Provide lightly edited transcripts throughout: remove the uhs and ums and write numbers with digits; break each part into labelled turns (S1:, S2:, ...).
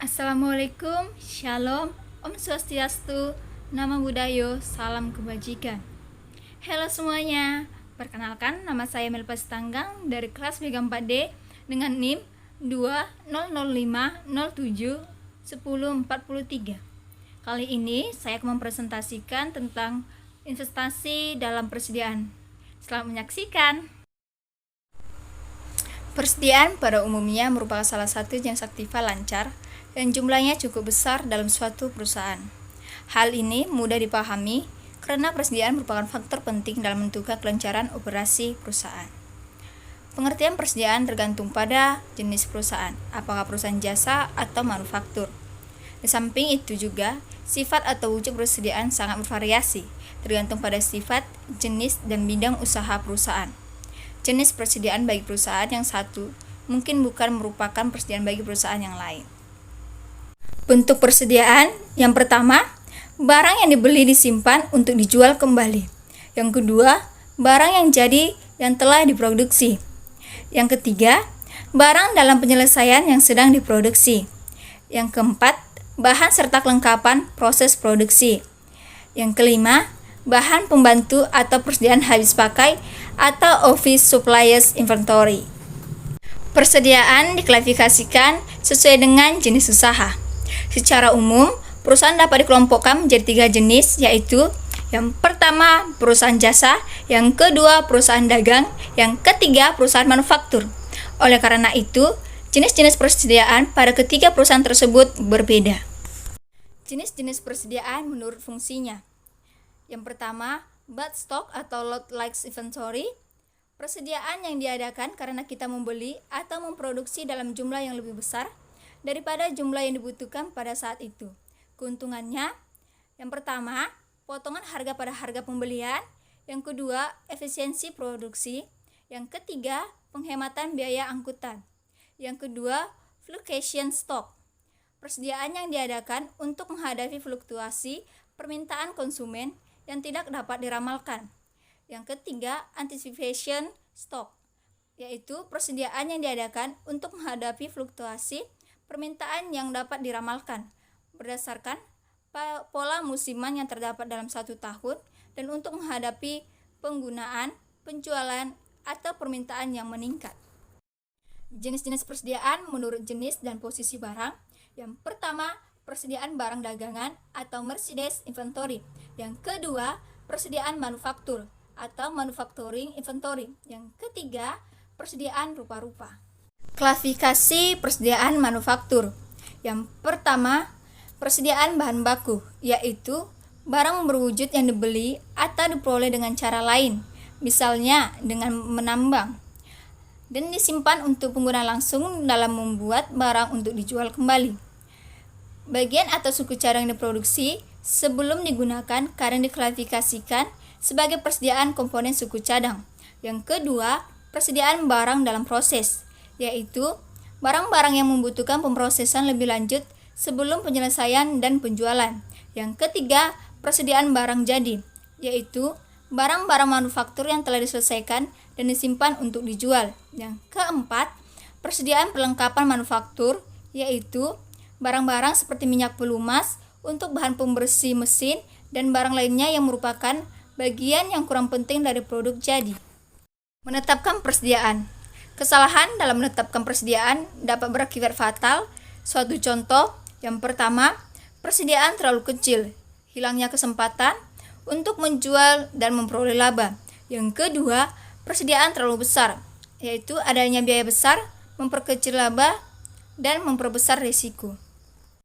S1: Assalamualaikum, Shalom, Om Swastiastu, Namo Buddhaya, Salam Kebajikan. Halo semuanya, perkenalkan nama saya Melpa Tanggang dari kelas Mega 4D dengan NIM 20050071043. Kali ini saya akan mempresentasikan tentang investasi dalam persediaan. Selamat menyaksikan. Persediaan pada umumnya merupakan salah satu jenis aktiva lancar dan jumlahnya cukup besar dalam suatu perusahaan. Hal ini mudah dipahami karena persediaan merupakan faktor penting dalam menentukan kelancaran operasi perusahaan. Pengertian persediaan tergantung pada jenis perusahaan, apakah perusahaan jasa atau manufaktur. Di samping itu juga, sifat atau wujud persediaan sangat bervariasi, tergantung pada sifat, jenis, dan bidang usaha perusahaan. Jenis persediaan bagi perusahaan yang satu mungkin bukan merupakan persediaan bagi perusahaan yang lain. Bentuk persediaan yang pertama, barang yang dibeli disimpan untuk dijual kembali. Yang kedua, barang yang jadi yang telah diproduksi. Yang ketiga, barang dalam penyelesaian yang sedang diproduksi. Yang keempat, bahan serta kelengkapan proses produksi. Yang kelima, bahan pembantu atau persediaan habis pakai atau office supplies inventory. Persediaan diklasifikasikan sesuai dengan jenis usaha. Secara umum, perusahaan dapat dikelompokkan menjadi 3 jenis, yaitu yang pertama perusahaan jasa, yang kedua perusahaan dagang, yang ketiga perusahaan manufaktur. Oleh karena itu, jenis-jenis persediaan pada ketiga perusahaan tersebut berbeda. Jenis-jenis persediaan menurut fungsinya. Yang pertama, bulk stock atau lot-like inventory. Persediaan yang diadakan karena kita membeli atau memproduksi dalam jumlah yang lebih besar daripada jumlah yang dibutuhkan pada saat itu. Keuntungannya, yang pertama, potongan harga pada harga pembelian. Yang kedua, efisiensi produksi. Yang ketiga, penghematan biaya angkutan. Yang kedua, fluctuation stock. Persediaan yang diadakan untuk menghadapi fluktuasi permintaan konsumen yang tidak dapat diramalkan. Yang ketiga, anticipation stock, yaitu persediaan yang diadakan untuk menghadapi fluktuasi permintaan yang dapat diramalkan berdasarkan pola musiman yang terdapat dalam 1 tahun dan untuk menghadapi penggunaan, penjualan, atau permintaan yang meningkat. Jenis-jenis persediaan menurut jenis dan posisi barang. Yang pertama, persediaan barang dagangan atau merchandise inventory. Yang kedua, persediaan manufaktur atau manufacturing inventory. Yang ketiga, persediaan rupa-rupa. Klasifikasi persediaan manufaktur. Yang pertama, persediaan bahan baku, yaitu barang berwujud yang dibeli atau diperoleh dengan cara lain, misalnya dengan menambang, dan disimpan untuk penggunaan langsung dalam membuat barang untuk dijual kembali. Bagian atau suku cadang yang diproduksi sebelum digunakan kadang diklasifikasikan sebagai persediaan komponen suku cadang. Yang kedua, persediaan barang dalam proses, yaitu barang-barang yang membutuhkan pemrosesan lebih lanjut sebelum penyelesaian dan penjualan. Yang ketiga, persediaan barang jadi, yaitu barang-barang manufaktur yang telah diselesaikan dan disimpan untuk dijual. Yang keempat, persediaan perlengkapan manufaktur, yaitu barang-barang seperti minyak pelumas untuk bahan pembersih mesin dan barang lainnya yang merupakan bagian yang kurang penting dari produk jadi. Menetapkan persediaan. Kesalahan dalam menetapkan persediaan dapat berakibat fatal. Suatu contoh, yang pertama, persediaan terlalu kecil, hilangnya kesempatan untuk menjual dan memperoleh laba. Yang kedua, persediaan terlalu besar, yaitu adanya biaya besar, memperkecil laba, dan memperbesar risiko.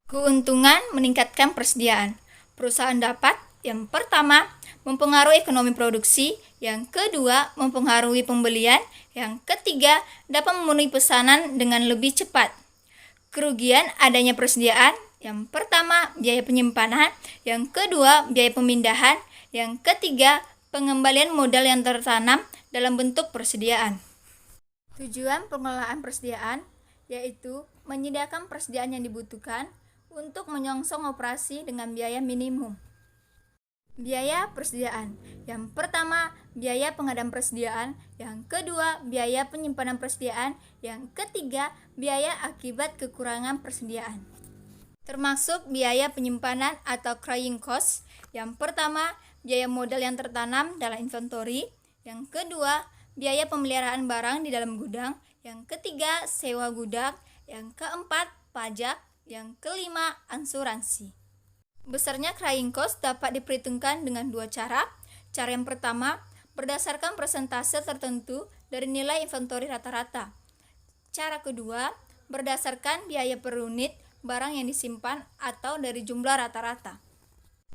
S1: Keuntungan meningkatkan persediaan. Perusahaan dapat, yang pertama, mempengaruhi ekonomi produksi, yang kedua, mempengaruhi pembelian, yang ketiga, dapat memenuhi pesanan dengan lebih cepat. Kerugian adanya persediaan, yang pertama, biaya penyimpanan, yang kedua, biaya pemindahan, yang ketiga, pengembalian modal yang tertanam dalam bentuk persediaan. Tujuan pengelolaan persediaan yaitu menyediakan persediaan yang dibutuhkan untuk menyongsong operasi dengan biaya minimum. Biaya persediaan. Yang pertama, biaya pengadaan persediaan. Yang kedua, biaya penyimpanan persediaan. Yang ketiga, biaya akibat kekurangan persediaan. termasuk biaya penyimpanan atau carrying cost. Yang pertama, biaya modal yang tertanam dalam inventory. Yang kedua, biaya pemeliharaan barang di dalam gudang. Yang ketiga, sewa gudang. Yang keempat, pajak. Yang kelima, asuransi. Besarnya carrying cost dapat diperhitungkan dengan dua cara. Cara yang pertama, berdasarkan persentase tertentu dari nilai inventory rata-rata. Cara kedua, berdasarkan biaya per unit barang yang disimpan atau dari jumlah rata-rata.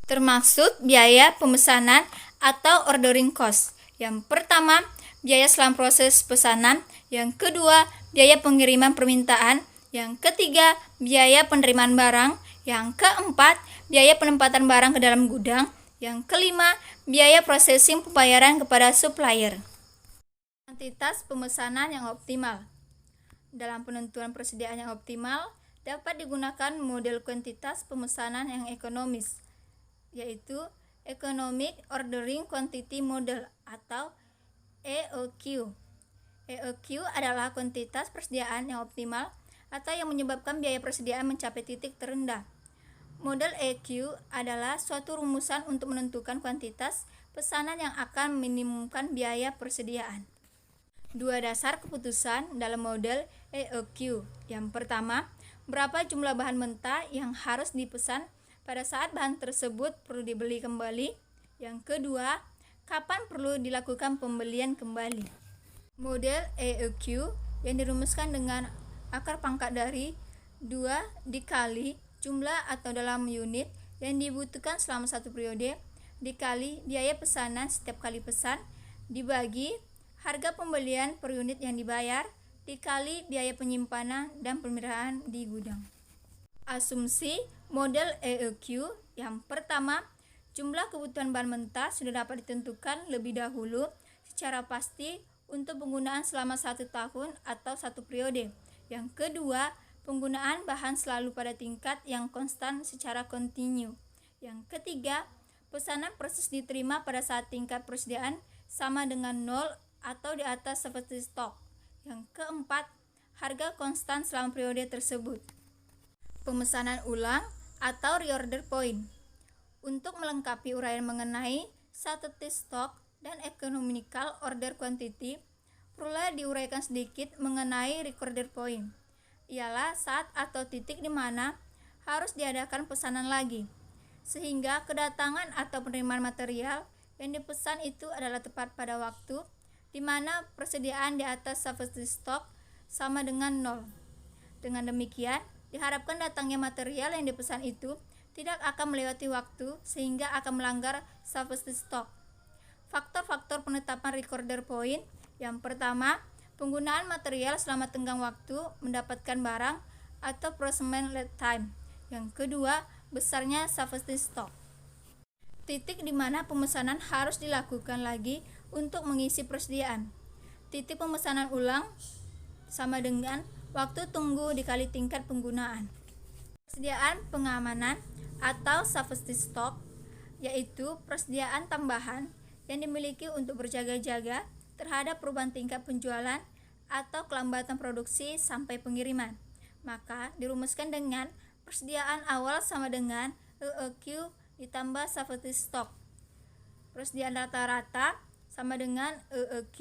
S1: Termasuk biaya pemesanan atau ordering cost. Yang pertama, biaya selama proses pesanan. Yang kedua, biaya pengiriman permintaan. Yang ketiga, biaya penerimaan barang. Yang keempat, biaya penempatan barang ke dalam gudang. Yang kelima, biaya processing pembayaran kepada supplier. Kuantitas pemesanan yang optimal. Dalam penentuan persediaan yang optimal, dapat digunakan model kuantitas pemesanan yang ekonomis, yaitu Economic Ordering Quantity Model atau EOQ. EOQ adalah kuantitas persediaan yang optimal atau yang menyebabkan biaya persediaan mencapai titik terendah. Model EOQ adalah suatu rumusan untuk menentukan kuantitas pesanan yang akan meminimumkan biaya persediaan. Dua dasar keputusan dalam model EOQ. Yang pertama, berapa jumlah bahan mentah yang harus dipesan pada saat bahan tersebut perlu dibeli kembali. Yang kedua, kapan perlu dilakukan pembelian kembali. Model EOQ yang dirumuskan dengan akar pangkat dari 2 dikali jumlah atau dalam unit yang dibutuhkan selama satu periode dikali biaya pesanan setiap kali pesan dibagi harga pembelian per unit yang dibayar dikali biaya penyimpanan dan pemeliharaan di gudang. Asumsi model EOQ. Yang pertama, jumlah kebutuhan bahan mentah sudah dapat ditentukan lebih dahulu secara pasti untuk penggunaan selama 1 tahun atau satu periode. Yang kedua, penggunaan bahan selalu pada tingkat yang konstan secara kontinu. Yang ketiga, pesanan persis diterima pada saat tingkat persediaan sama dengan 0 atau di atas seperti stok. Yang keempat, harga konstan selama periode tersebut. Pemesanan ulang atau reorder point. Untuk melengkapi uraian mengenai static stock dan economical order quantity, perlu diuraikan sedikit mengenai reorder point. Ialah saat atau titik di mana harus diadakan pesanan lagi, sehingga kedatangan atau penerimaan material yang dipesan itu adalah tepat pada waktu, di mana persediaan di atas safety stock sama dengan 0. Dengan demikian, diharapkan datangnya material yang dipesan itu tidak akan melewati waktu sehingga akan melanggar safety stock. Faktor-faktor penetapan reorder point. Yang pertama, penggunaan material selama tenggang waktu mendapatkan barang atau procurement lead time. Yang kedua, besarnya safety stock. Titik di mana pemesanan harus dilakukan lagi untuk mengisi persediaan. Titik pemesanan ulang sama dengan waktu tunggu dikali tingkat penggunaan. Persediaan pengamanan atau safety stock yaitu persediaan tambahan yang dimiliki untuk berjaga-jaga terhadap perubahan tingkat penjualan atau kelambatan produksi sampai pengiriman. Maka dirumuskan dengan persediaan awal sama dengan EOQ ditambah safety stock. Persediaan rata-rata sama dengan EOQ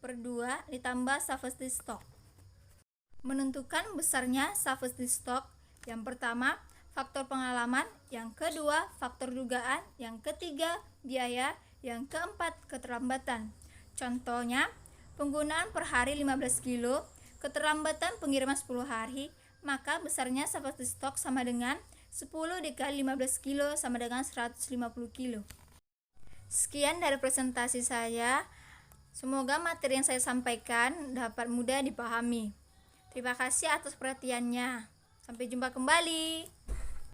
S1: per 2 ditambah safety stock. Menentukan besarnya safety stock. Yang pertama, faktor pengalaman. Yang kedua, faktor dugaan. Yang ketiga, biaya. Yang keempat, keterlambatan. Contohnya, penggunaan per hari 15 kilo, keterlambatan pengiriman 10 hari, maka besarnya safety stock sama dengan 10 dikali 15 kilo sama dengan 150 kilo. Sekian dari presentasi saya. Semoga materi yang saya sampaikan dapat mudah dipahami. Terima kasih atas perhatiannya. Sampai jumpa kembali.